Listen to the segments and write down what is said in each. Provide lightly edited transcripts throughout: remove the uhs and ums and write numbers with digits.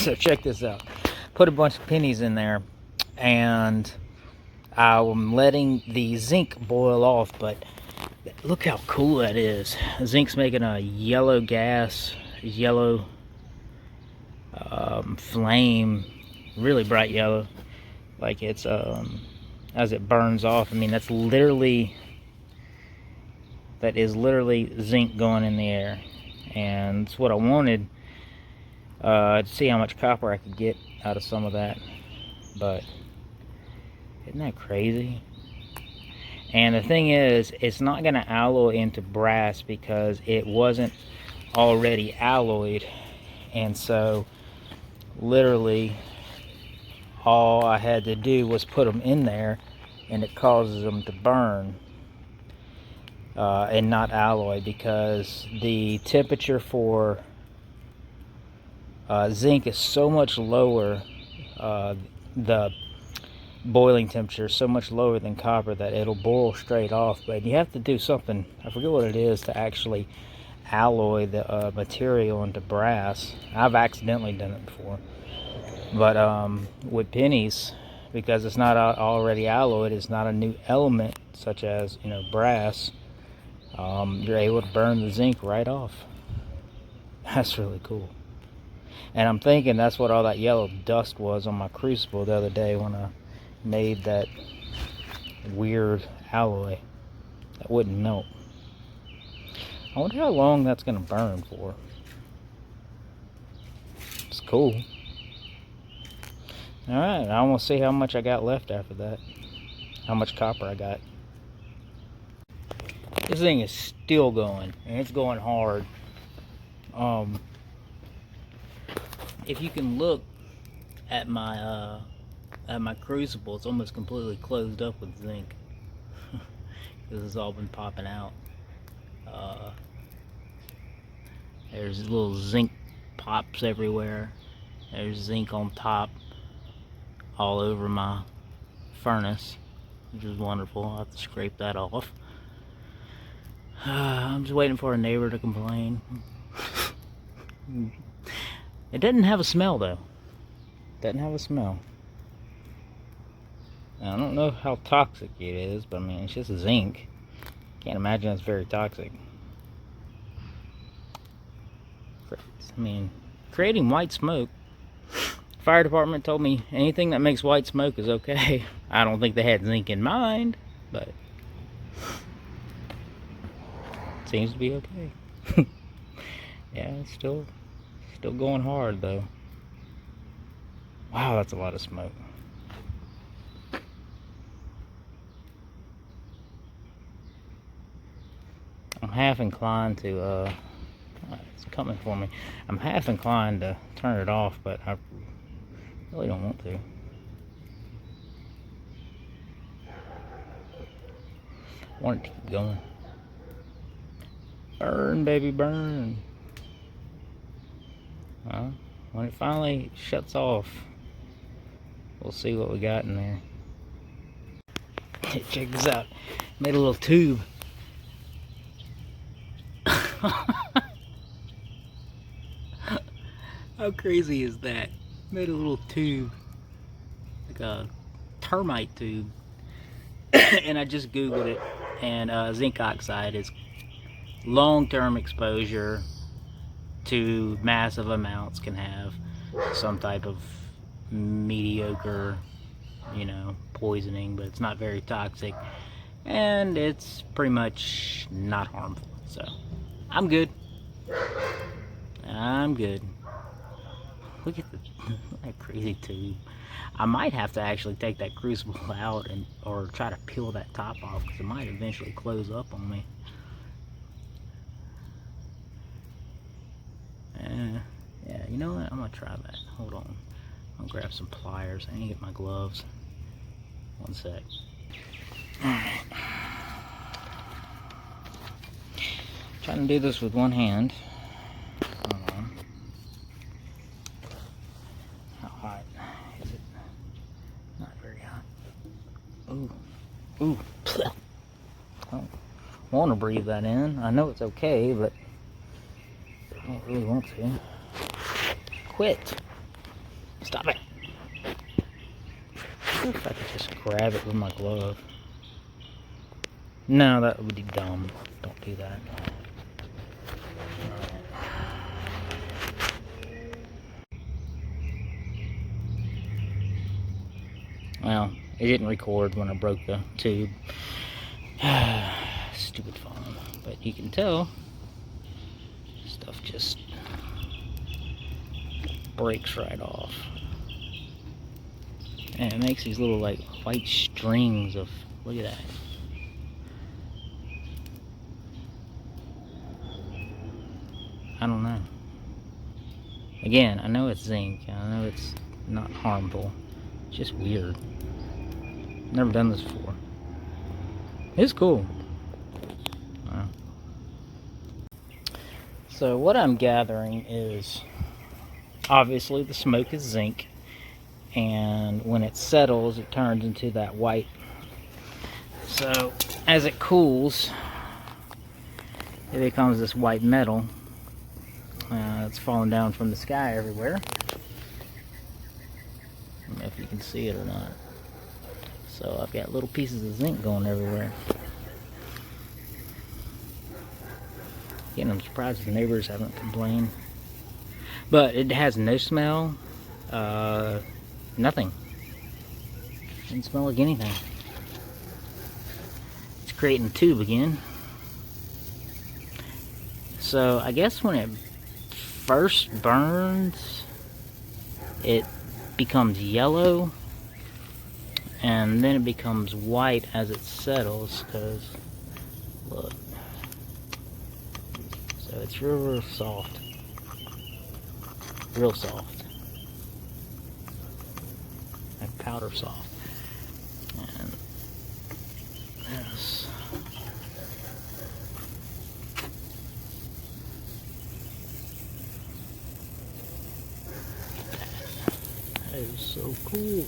So check this out. Put a bunch of pennies in there, and I'm letting the zinc boil off, but look how cool that is. Zinc's making a yellow gas, yellow flame, really bright yellow, like it's as it burns off. I mean, that is literally zinc going in the air, and it's what I wanted, to see how much copper I could get out of some of that. But isn't that crazy? And the thing is, it's not going to alloy into brass because it wasn't already alloyed. And so literally all I had to do was put them in there, and it causes them to burn and not alloy, because the temperature for zinc is so much lower, the boiling temperature is so much lower than copper that it'll boil straight off. But you have to do something, I forget what it is, to actually alloy the material into brass. I've accidentally done it before, but with pennies, because it's not already alloyed, it's not a new element such as, you know, brass, you're able to burn the zinc right off. That's really cool. And I'm thinking that's what all that yellow dust was on my crucible the other day when I made that weird alloy that wouldn't melt. I wonder how long that's going to burn for. It's cool. Alright, I want to see how much I got left after that. How much copper I got. This thing is still going, and it's going hard. If you can look at my crucible, it's almost completely closed up with zinc. This has all been popping out. There's little zinc pops everywhere. There's zinc on top all over my furnace, which is wonderful. I'll have to scrape that off. I'm just waiting for a neighbor to complain. It doesn't have a smell though. Doesn't have a smell. Now, I don't know how toxic it is, but I mean, it's just zinc. Can't imagine it's very toxic. I mean, creating white smoke. Fire department told me anything that makes white smoke is okay. I don't think they had zinc in mind, but it seems to be okay. Yeah, it's still going hard though. Wow, that's a lot of smoke. I'm half inclined to it's coming for me. I'm half inclined to turn it off, but I really don't want to. I want it to keep going. Burn, baby, burn. Well, when it finally shuts off, we'll see what we got in there. Check this out. Made a little tube. How crazy is that? Made a little tube, like a termite tube. And I just googled it, and zinc oxide is long-term exposure to massive amounts can have some type of mediocre, you know, poisoning, but it's not very toxic, and it's pretty much not harmful. So I'm good. I'm good. Look at that crazy tube. I might have to actually take that crucible out or try to peel that top off, because it might eventually close up on me. Yeah, you know what? I'm gonna try that. Hold on. I'm gonna grab some pliers. I need to get my gloves. One sec. Alright. Trying to do this with one hand. Hold on. How hot is it? Not very hot. Ooh. Ooh. I don't want to breathe that in. I know it's okay, but I don't really want to. Quit. Stop it. What if I could just grab it with my glove? No, that would be dumb. Don't do that. Well, it didn't record when I broke the tube. Stupid phone. But you can tell, stuff just breaks right off. And it makes these little like white strings of, look at that. I don't know. Again, I know it's zinc. I know it's not harmful. It's just weird. Never done this before. It's cool. Wow. So what I'm gathering is, obviously the smoke is zinc, and when it settles it turns into that white. So as it cools it becomes this white metal. It's falling down from the sky everywhere. I don't know if you can see it or not. So I've got little pieces of zinc going everywhere. Again, I'm surprised the neighbors haven't complained. But it has no smell, nothing. Doesn't smell like anything. It's creating a tube again. So I guess when it first burns, it becomes yellow, and then it becomes white as it settles, because look. So it's real soft. Real soft. Like powder soft. And this. That is so cool.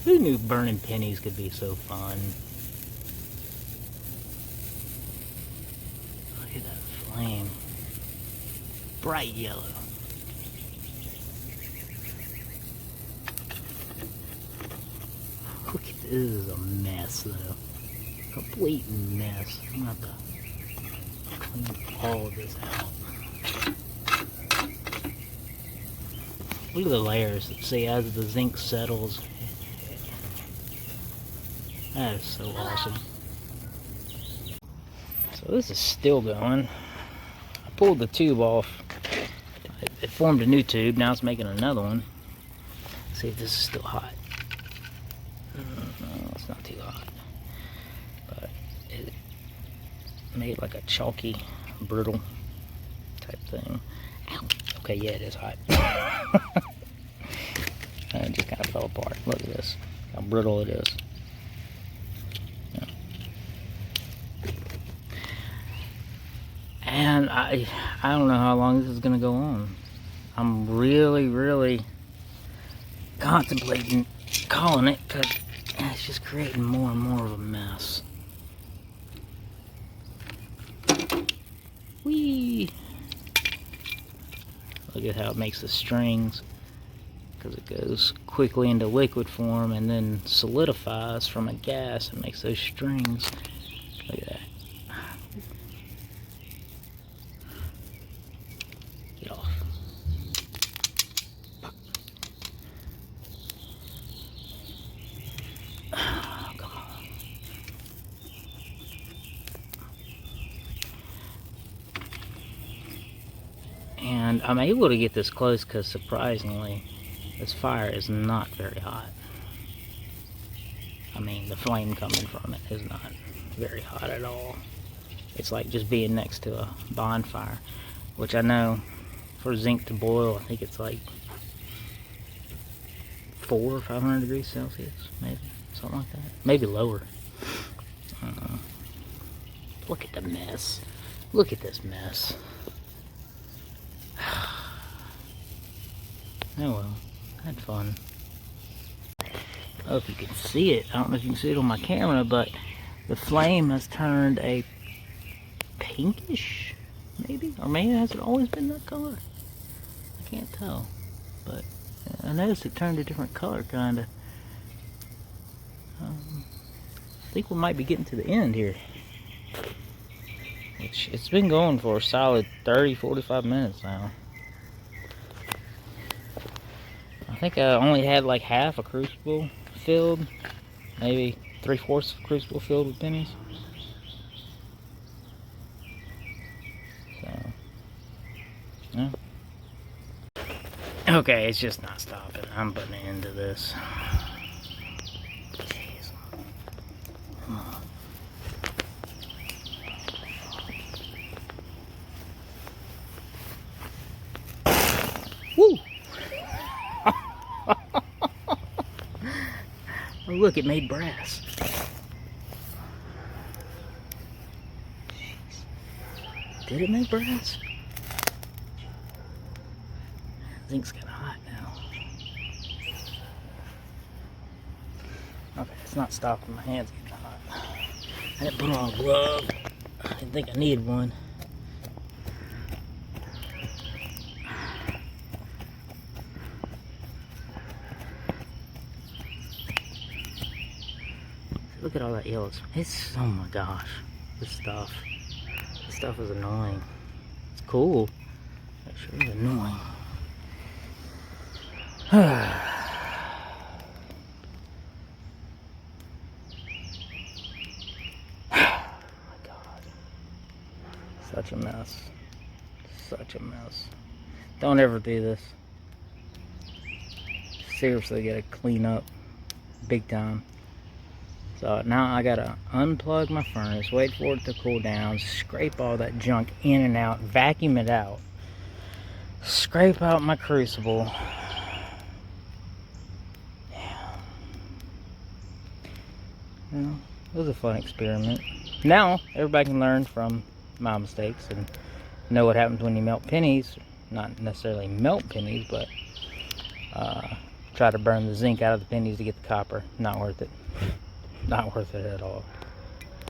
Who knew burning pennies could be so fun? Look at that flame. Bright yellow. Look at this. This is a mess though. Complete mess. I'm gonna have to clean all of this out. Look at the layers. See, as the zinc settles. That is so awesome. So this is still going. I pulled the tube off. It formed a new tube. Now it's making another one. Let's see if this is still hot. No, it's not too hot. But it made like a chalky, brittle type thing. Ow. Okay, yeah, it is hot. And it just kind of fell apart. Look at this. How brittle it is. Yeah. And I don't know how long this is going to go on. I'm really contemplating calling it, because it's just creating more and more of a mess. Whee! Look at how it makes the strings, because it goes quickly into liquid form and then solidifies from a gas and makes those strings. Look at that. Get off. Oh, come on. And I'm able to get this close because surprisingly this fire is not very hot. I mean, the flame coming from it is not very hot at all. It's like just being next to a bonfire, which I know for zinc to boil, I think it's like 400 or 500 degrees Celsius, maybe, something like that. Maybe lower. I don't know. Look at the mess. Look at this mess. Oh well, I had fun. I don't know if you can see it. I don't know if you can see it on my camera, but the flame has turned a pinkish maybe? Or maybe has it always been that color? I can't tell. But I noticed it turned a different color, kind of. I think we might be getting to the end here. It's been going for a solid 30-45 minutes now. I think I only had like half a crucible filled, maybe 3/4 of a crucible filled with pennies. So, yeah. Okay, it's just not stopping. I'm putting an end to this. Jeez. Woo! Oh, look, it made brass. Jeez. Did it make brass? Zinc's kind of hot now. Okay, it's not stopping. My hands getting hot. I didn't put on a glove. I didn't think I needed one. Look at all that yellow. It's, oh my gosh, this stuff is annoying. It's cool, but it sure is annoying. Oh my God, such a mess, such a mess. Don't ever do this. Seriously, gotta clean up big time. So now I gotta unplug my furnace, wait for it to cool down, scrape all that junk in and out, vacuum it out, scrape out my crucible. Yeah. Well, it was a fun experiment. Now everybody can learn from my mistakes and know what happens when you melt pennies. Not necessarily melt pennies, but try to burn the zinc out of the pennies to get the copper. Not worth it. Not worth it at all.